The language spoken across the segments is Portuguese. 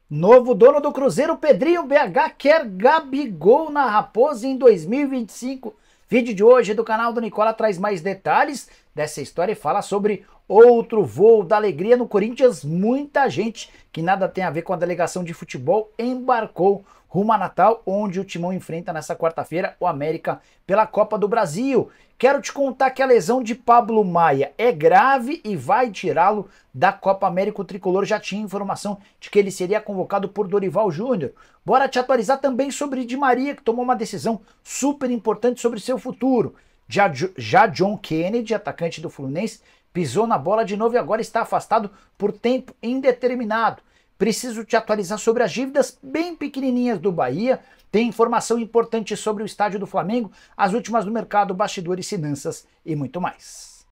Novo dono do Cruzeiro, Pedrinho BH, quer Gabigol na Raposa em 2025. Vídeo de hoje do canal do Nicola traz mais detalhes dessa história e fala sobre outro voo da alegria no Corinthians. Muita gente que nada tem a ver com a delegação de futebol embarcou rumo a Natal, onde o Timão enfrenta nessa quarta-feira o América pela Copa do Brasil. Quero te contar que a lesão de Pablo Maia é grave e vai tirá-lo da Copa América. O tricolor já tinha informação de que ele seria convocado por Dorival Júnior. Bora te atualizar também sobre Di Maria, que tomou uma decisão super importante sobre seu futuro. Já John Kennedy, atacante do Fluminense, pisou na bola de novo e agora está afastado por tempo indeterminado. Preciso te atualizar sobre as dívidas bem pequenininhas do Bahia. Tem informação importante sobre o estádio do Flamengo, as últimas do mercado, bastidores, finanças e muito mais.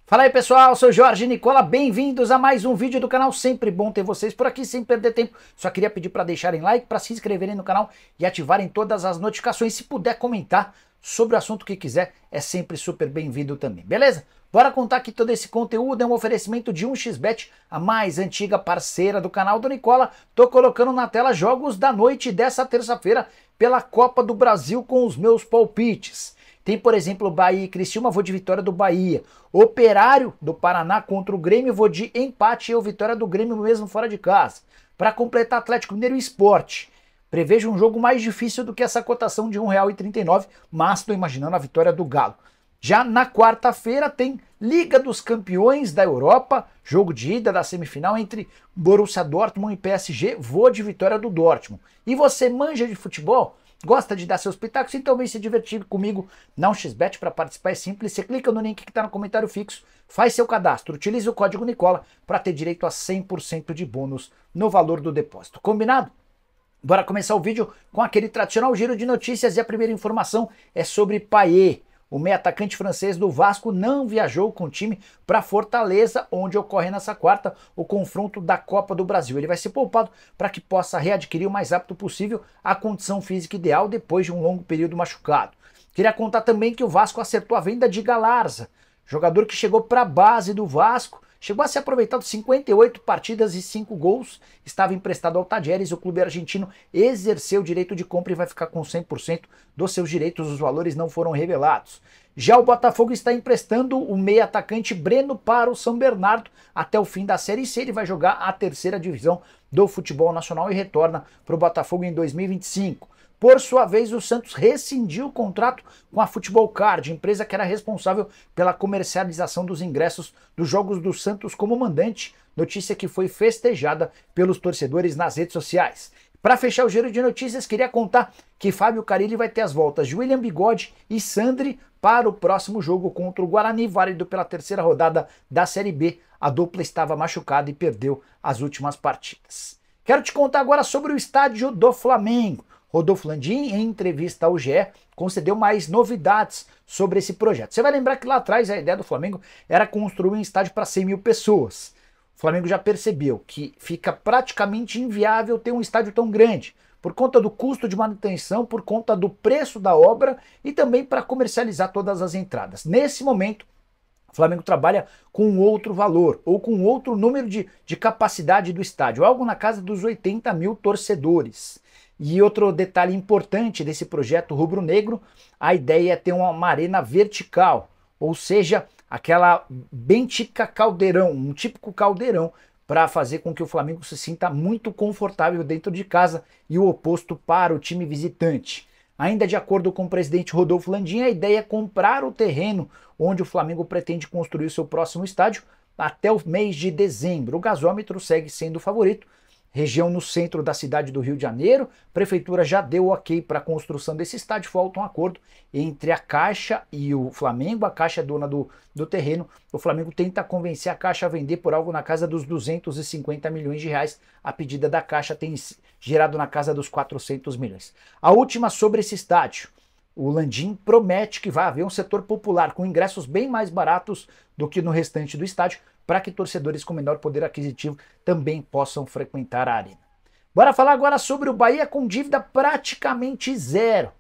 Fala aí pessoal, eu sou Jorge Nicola, bem-vindos a mais um vídeo do canal, sempre bom ter vocês por aqui, sem perder tempo. Só queria pedir para deixarem like, para se inscreverem no canal e ativarem todas as notificações. Se puder comentar sobre o assunto que quiser, é sempre super bem-vindo também, beleza? Bora contar que todo esse conteúdo é um oferecimento de 1xBet, a mais antiga parceira do canal do Nicola. Tô colocando na tela jogos da noite dessa terça-feira pela Copa do Brasil com os meus palpites. Tem, por exemplo, Bahia e Criciúma, vou de vitória do Bahia. Operário do Paraná contra o Grêmio, vou de empate ou vitória do Grêmio mesmo fora de casa. Para completar, Atlético Mineiro e Sport. Prevejo um jogo mais difícil do que essa cotação de R$ 1,39, mas estou imaginando a vitória do Galo. Já na quarta-feira tem Liga dos Campeões da Europa, jogo de ida da semifinal entre Borussia Dortmund e PSG, vou de vitória do Dortmund. E você manja de futebol? Gosta de dar seus pitacos? Então vem se divertir comigo na 1xBet. Para participar é simples, você clica no link que está no comentário fixo, faz seu cadastro, utilize o código Nicola para ter direito a 100% de bônus no valor do depósito. Combinado? Bora começar o vídeo com aquele tradicional giro de notícias e a primeira informação é sobre Payet. O meio atacante francês do Vasco não viajou com o time para Fortaleza, onde ocorre nessa quarta o confronto da Copa do Brasil. Ele vai ser poupado para que possa readquirir o mais rápido possível a condição física ideal depois de um longo período machucado. Queria contar também que o Vasco acertou a venda de Galarza, jogador que chegou para a base do Vasco. Chegou a ser aproveitado 58 partidas e 5 gols, estava emprestado ao Tajeres, o clube argentino exerceu o direito de compra e vai ficar com 100% dos seus direitos, os valores não foram revelados. Já o Botafogo está emprestando o meia atacante Breno para o São Bernardo até o fim da Série C, ele vai jogar a terceira divisão do futebol nacional e retorna para o Botafogo em 2025. Por sua vez, o Santos rescindiu o contrato com a Futebol Card, empresa que era responsável pela comercialização dos ingressos dos Jogos do Santos como mandante, notícia que foi festejada pelos torcedores nas redes sociais. Para fechar o giro de notícias, queria contar que Fábio Carille vai ter as voltas de William Bigode e Sandri para o próximo jogo contra o Guarani, válido pela terceira rodada da Série B. A dupla estava machucada e perdeu as últimas partidas. Quero te contar agora sobre o estádio do Flamengo. Rodolfo Landim, em entrevista ao GE, concedeu mais novidades sobre esse projeto. Você vai lembrar que lá atrás a ideia do Flamengo era construir um estádio para 100 mil pessoas. O Flamengo já percebeu que fica praticamente inviável ter um estádio tão grande, por conta do custo de manutenção, por conta do preço da obra e também para comercializar todas as entradas. Nesse momento, o Flamengo trabalha com outro valor, ou com outro número de capacidade do estádio, algo na casa dos 80 mil torcedores. E outro detalhe importante desse projeto rubro-negro, a ideia é ter uma arena vertical, ou seja, aquela bem típica caldeirão, um típico caldeirão, para fazer com que o Flamengo se sinta muito confortável dentro de casa e o oposto para o time visitante. Ainda de acordo com o presidente Rodolfo Landim, a ideia é comprar o terreno onde o Flamengo pretende construir o seu próximo estádio até o mês de dezembro. O gasômetro segue sendo o favorito. Região no centro da cidade do Rio de Janeiro, a prefeitura já deu ok para a construção desse estádio, falta um acordo entre a Caixa e o Flamengo, a Caixa é dona do terreno, o Flamengo tenta convencer a Caixa a vender por algo na casa dos 250 milhões de reais, a pedida da Caixa tem gerado na casa dos 400 milhões. A última sobre esse estádio, o Landim promete que vai haver um setor popular com ingressos bem mais baratos do que no restante do estádio, para que torcedores com menor poder aquisitivo também possam frequentar a arena. Bora falar agora sobre o Bahia com dívida praticamente zero.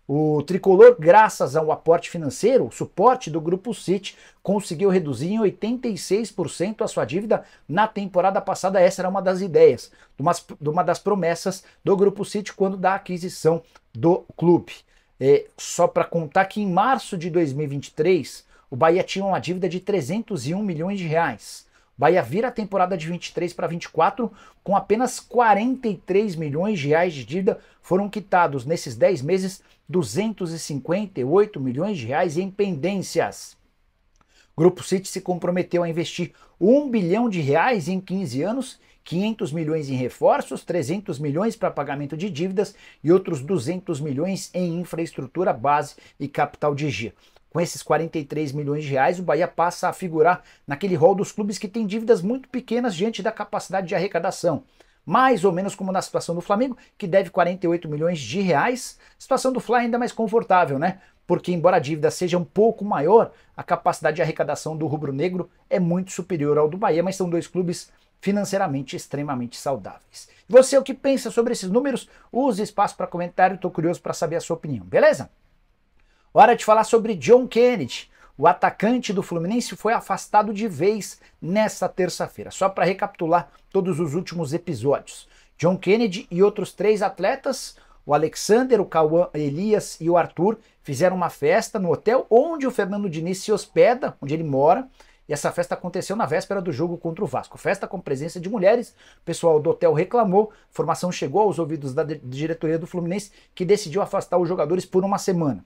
O tricolor, graças ao aporte financeiro, o suporte do Grupo City, conseguiu reduzir em 86% a sua dívida na temporada passada. Essa era uma das ideias, uma das promessas do Grupo City quando da aquisição do clube. Só para contar que em março de 2023, o Bahia tinha uma dívida de 301 milhões de reais. O Bahia vira a temporada de 23 para 24 com apenas 43 milhões de reais de dívida. Foram quitados nesses 10 meses 258 milhões de reais em pendências. O Grupo City se comprometeu a investir 1 bilhão de reais em 15 anos, 500 milhões em reforços, 300 milhões para pagamento de dívidas e outros 200 milhões em infraestrutura, base e capital de giro. Com esses 43 milhões de reais, o Bahia passa a figurar naquele rol dos clubes que têm dívidas muito pequenas diante da capacidade de arrecadação. Mais ou menos como na situação do Flamengo, que deve 48 milhões de reais. A situação do Fla é ainda mais confortável, né? Porque embora a dívida seja um pouco maior, a capacidade de arrecadação do rubro-negro é muito superior ao do Bahia, mas são dois clubes financeiramente extremamente saudáveis. Você, o que pensa sobre esses números? Use espaço para comentário, estou curioso para saber a sua opinião, beleza? Hora de falar sobre John Kennedy. O atacante do Fluminense foi afastado de vez nesta terça-feira. Só para recapitular todos os últimos episódios. John Kennedy e outros 3 atletas, o Alexander, o Cauã Elias e o Arthur, fizeram uma festa no hotel onde o Fernando Diniz se hospeda, onde ele mora. E essa festa aconteceu na véspera do jogo contra o Vasco. Festa com presença de mulheres, o pessoal do hotel reclamou, a informação chegou aos ouvidos da diretoria do Fluminense, que decidiu afastar os jogadores por uma semana.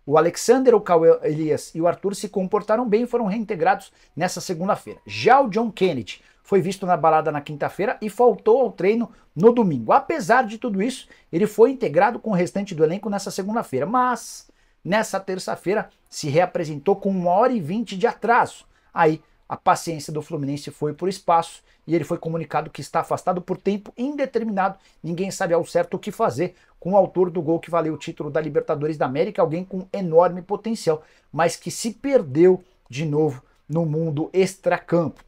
O Alexander, o Cauã Elias e o Arthur se comportaram bem e foram reintegrados nessa segunda-feira. Já o John Kennedy foi visto na balada na quinta-feira e faltou ao treino no domingo. Apesar de tudo isso, ele foi integrado com o restante do elenco nessa segunda-feira, mas nessa terça-feira se reapresentou com 1h20 de atraso. Aí a paciência do Fluminense foi por espaço e ele foi comunicado que está afastado por tempo indeterminado. Ninguém sabe ao certo o que fazer com o autor do gol que valeu o título da Libertadores da América, alguém com enorme potencial, mas que se perdeu de novo no mundo extracampo.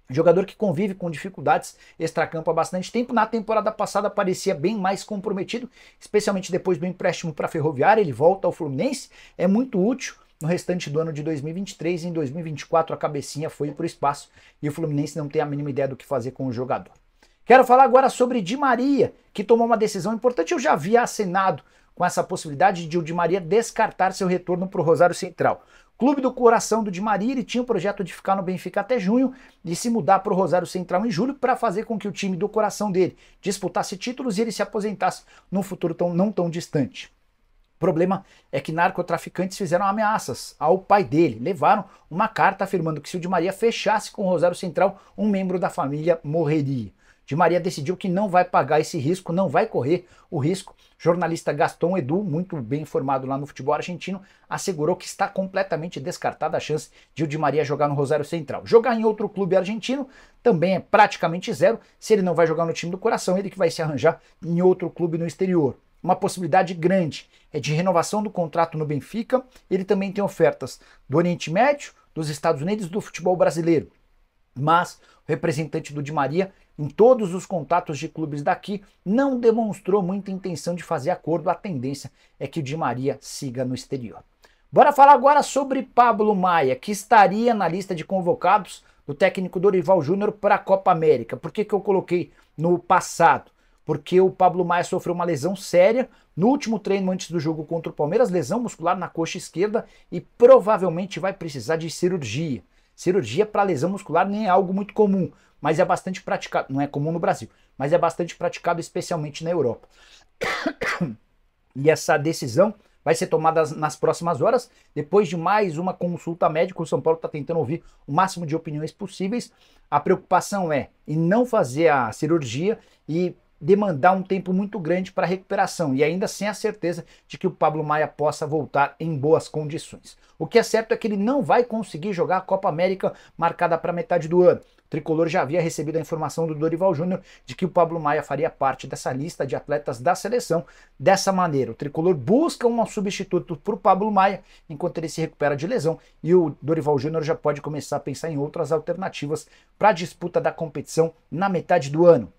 Jogador que convive com dificuldades extracampo há bastante tempo. Na temporada passada parecia bem mais comprometido, especialmente depois do empréstimo para a Ferroviária. Ele volta ao Fluminense, é muito útil no restante do ano de 2023. Em 2024 a cabecinha foi para o espaço e o Fluminense não tem a mínima ideia do que fazer com o jogador. Quero falar agora sobre Di Maria, que tomou uma decisão importante. Eu já havia acenado com essa possibilidade de o Di Maria descartar seu retorno para o Rosário Central. Clube do coração do Di Maria, ele tinha o projeto de ficar no Benfica até junho e se mudar para o Rosário Central em julho para fazer com que o time do coração dele disputasse títulos e ele se aposentasse num futuro não tão distante. O problema é que narcotraficantes fizeram ameaças ao pai dele, levaram uma carta afirmando que se o Di Maria fechasse com o Rosário Central, um membro da família morreria. Di Maria decidiu que não vai pagar esse risco, não vai correr o risco. O jornalista Gaston Edu, muito bem informado lá no futebol argentino, assegurou que está completamente descartada a chance de o Di Maria jogar no Rosário Central. Jogar em outro clube argentino também é praticamente zero. Se ele não vai jogar no time do coração, ele que vai se arranjar em outro clube no exterior. Uma possibilidade grande é de renovação do contrato no Benfica. Ele também tem ofertas do Oriente Médio, dos Estados Unidos e do futebol brasileiro. Mas o representante do Di Maria, em todos os contatos de clubes daqui, não demonstrou muita intenção de fazer acordo. A tendência é que o Di Maria siga no exterior. Bora falar agora sobre Pablo Maia, que estaria na lista de convocados do técnico Dorival Júnior para a Copa América. Por que eu coloquei no passado? Porque o Pablo Maia sofreu uma lesão séria no último treino antes do jogo contra o Palmeiras, lesão muscular na coxa esquerda e provavelmente vai precisar de cirurgia. Cirurgia para lesão muscular nem é algo muito comum, mas é bastante praticado, não é comum no Brasil, mas é bastante praticado especialmente na Europa. E essa decisão vai ser tomada nas próximas horas, depois de mais uma consulta médica. O São Paulo está tentando ouvir o máximo de opiniões possíveis. A preocupação é em não fazer a cirurgia e demandar um tempo muito grande para recuperação e ainda sem a certeza de que o Pablo Maia possa voltar em boas condições. O que é certo é que ele não vai conseguir jogar a Copa América marcada para metade do ano. O tricolor já havia recebido a informação do Dorival Júnior de que o Pablo Maia faria parte dessa lista de atletas da seleção. Dessa maneira, o tricolor busca um substituto para o Pablo Maia enquanto ele se recupera de lesão e o Dorival Júnior já pode começar a pensar em outras alternativas para a disputa da competição na metade do ano.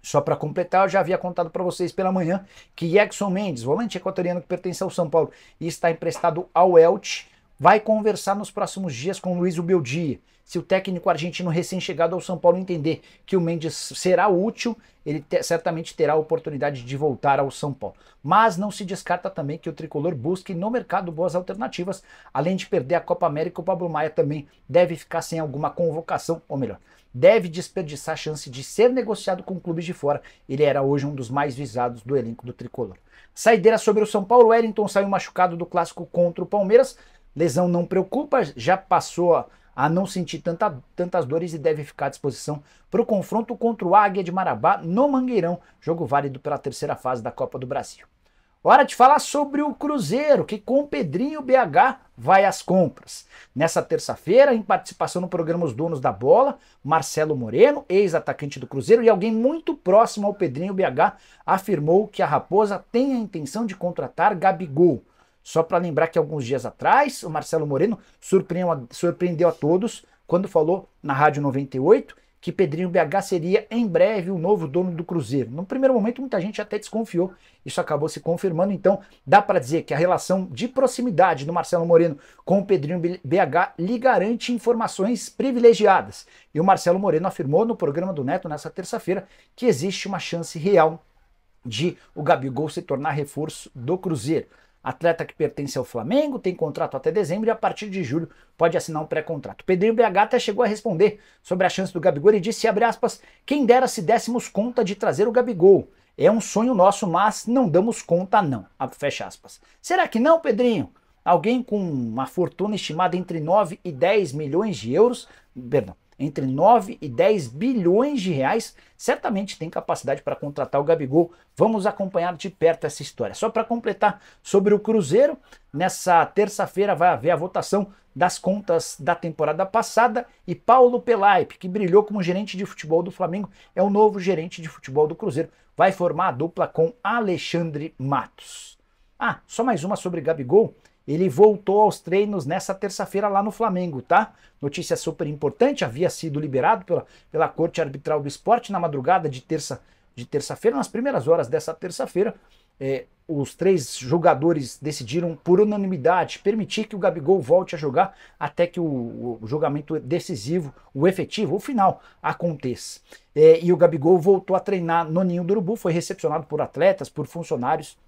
Só para completar, eu já havia contado para vocês pela manhã que Jackson Mendes, volante equatoriano que pertence ao São Paulo e está emprestado ao Elche, vai conversar nos próximos dias com Luiz Ubeldia. Se o técnico argentino recém-chegado ao São Paulo entender que o Mendes será útil, ele certamente terá a oportunidade de voltar ao São Paulo. Mas não se descarta também que o tricolor busque no mercado boas alternativas. Além de perder a Copa América, o Pablo Maia também deve ficar sem alguma convocação, ou melhor, deve desperdiçar a chance de ser negociado com clubes de fora. Ele era hoje um dos mais visados do elenco do tricolor. Saideira sobre o São Paulo, Wellington saiu machucado do clássico contra o Palmeiras. Lesão não preocupa, já passou a não sentir tantas dores e deve ficar à disposição para o confronto contra o Águia de Marabá no Mangueirão, jogo válido pela terceira fase da Copa do Brasil. Hora de falar sobre o Cruzeiro, que com Pedrinho BH vai às compras. Nessa terça-feira, em participação no programa Os Donos da Bola, Marcelo Moreno, ex-atacante do Cruzeiro e alguém muito próximo ao Pedrinho BH, afirmou que a Raposa tem a intenção de contratar Gabigol. Só para lembrar que alguns dias atrás, o Marcelo Moreno surpreendeu a todos quando falou na Rádio 98 que Pedrinho BH seria em breve o novo dono do Cruzeiro. No primeiro momento, muita gente até desconfiou, isso acabou se confirmando, então dá para dizer que a relação de proximidade do Marcelo Moreno com o Pedrinho BH lhe garante informações privilegiadas. E o Marcelo Moreno afirmou no programa do Neto nessa terça-feira que existe uma chance real de o Gabigol se tornar reforço do Cruzeiro. Atleta que pertence ao Flamengo, tem contrato até dezembro e a partir de julho pode assinar um pré-contrato. Pedrinho BH até chegou a responder sobre a chance do Gabigol e disse, abre aspas, quem dera se dessemos conta de trazer o Gabigol. É um sonho nosso, mas não damos conta não. Fecha aspas. Será que não, Pedrinho? Alguém com uma fortuna estimada entre 9 e 10 milhões de euros, perdão, entre 9 e 10 bilhões de reais, certamente tem capacidade para contratar o Gabigol. Vamos acompanhar de perto essa história. Só para completar sobre o Cruzeiro, nessa terça-feira vai haver a votação das contas da temporada passada e Paulo Pelaipe, que brilhou como gerente de futebol do Flamengo, é o novo gerente de futebol do Cruzeiro. Vai formar a dupla com Alexandre Matos. Ah, só mais uma sobre Gabigol. Ele voltou aos treinos nessa terça-feira lá no Flamengo, tá? Notícia super importante, havia sido liberado pela Corte Arbitral do Esporte na madrugada de terça-feira, nas primeiras horas dessa terça-feira. Os três jogadores decidiram por unanimidade permitir que o Gabigol volte a jogar até que o julgamento decisivo, o efetivo, o final, aconteça. E o Gabigol voltou a treinar no Ninho do Urubu, foi recepcionado por atletas, por funcionários.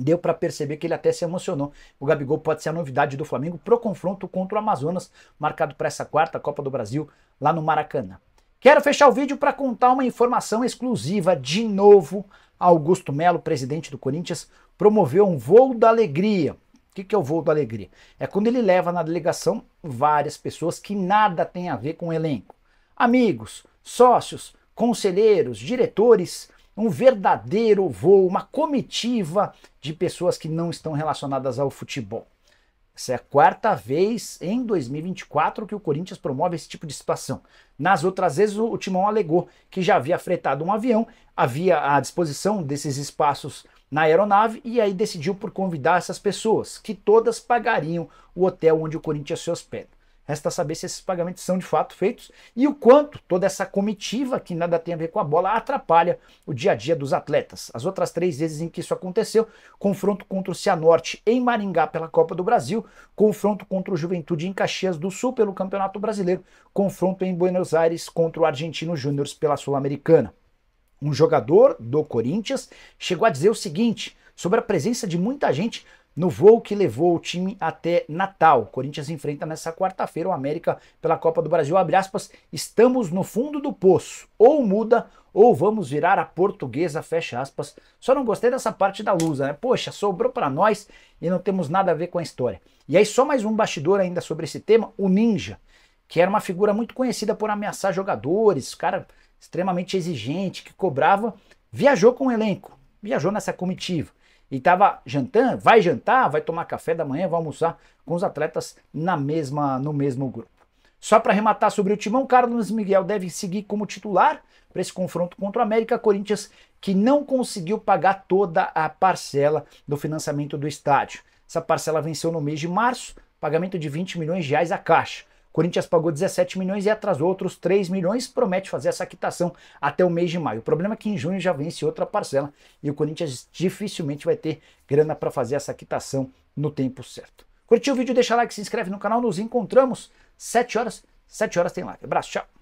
Deu para perceber que ele até se emocionou. O Gabigol pode ser a novidade do Flamengo pro confronto contra o Amazonas, marcado para essa quarta Copa do Brasil, lá no Maracanã. Quero fechar o vídeo para contar uma informação exclusiva. De novo, Augusto Melo, presidente do Corinthians, promoveu um voo da alegria. O que é o voo da alegria? É quando ele leva na delegação várias pessoas que nada tem a ver com o elenco. Amigos, sócios, conselheiros, diretores, um verdadeiro voo, uma comitiva de pessoas que não estão relacionadas ao futebol. Essa é a quarta vez em 2024 que o Corinthians promove esse tipo de situação. Nas outras vezes o Timão alegou que já havia fretado um avião, havia à disposição desses espaços na aeronave e aí decidiu por convidar essas pessoas, que todas pagariam o hotel onde o Corinthians se hospeda. Resta saber se esses pagamentos são de fato feitos e o quanto toda essa comitiva, que nada tem a ver com a bola, atrapalha o dia a dia dos atletas. As outras 3 vezes em que isso aconteceu, confronto contra o Cianorte em Maringá pela Copa do Brasil, confronto contra o Juventude em Caxias do Sul pelo Campeonato Brasileiro, confronto em Buenos Aires contra o Argentino Júnior pela Sul-Americana. Um jogador do Corinthians chegou a dizer o seguinte sobre a presença de muita gente no voo que levou o time até Natal. O Corinthians enfrenta nessa quarta-feira o América pela Copa do Brasil. Abre aspas, estamos no fundo do poço. Ou muda, ou vamos virar a portuguesa, fecha aspas. Só não gostei dessa parte da Lusa, né? Poxa, sobrou para nós e não temos nada a ver com a história. E aí só mais um bastidor ainda sobre esse tema, o Ninja, que era uma figura muito conhecida por ameaçar jogadores, cara extremamente exigente, que cobrava, viajou com o elenco, viajou nessa comitiva. E estava jantando, vai jantar, vai tomar café da manhã, vai almoçar com os atletas no mesmo grupo. Só para arrematar sobre o Timão, Carlos Miguel deve seguir como titular para esse confronto contra o América. Corinthians que não conseguiu pagar toda a parcela do financiamento do estádio. Essa parcela venceu no mês de março, pagamento de 20 milhões de reais à Caixa. O Corinthians pagou 17 milhões e atrasou outros 3 milhões, promete fazer essa quitação até o mês de maio. O problema é que em junho já vence outra parcela e o Corinthians dificilmente vai ter grana para fazer essa quitação no tempo certo. Curtiu o vídeo? Deixa like, se inscreve no canal, nos encontramos 7 horas tem like. Abraço, tchau!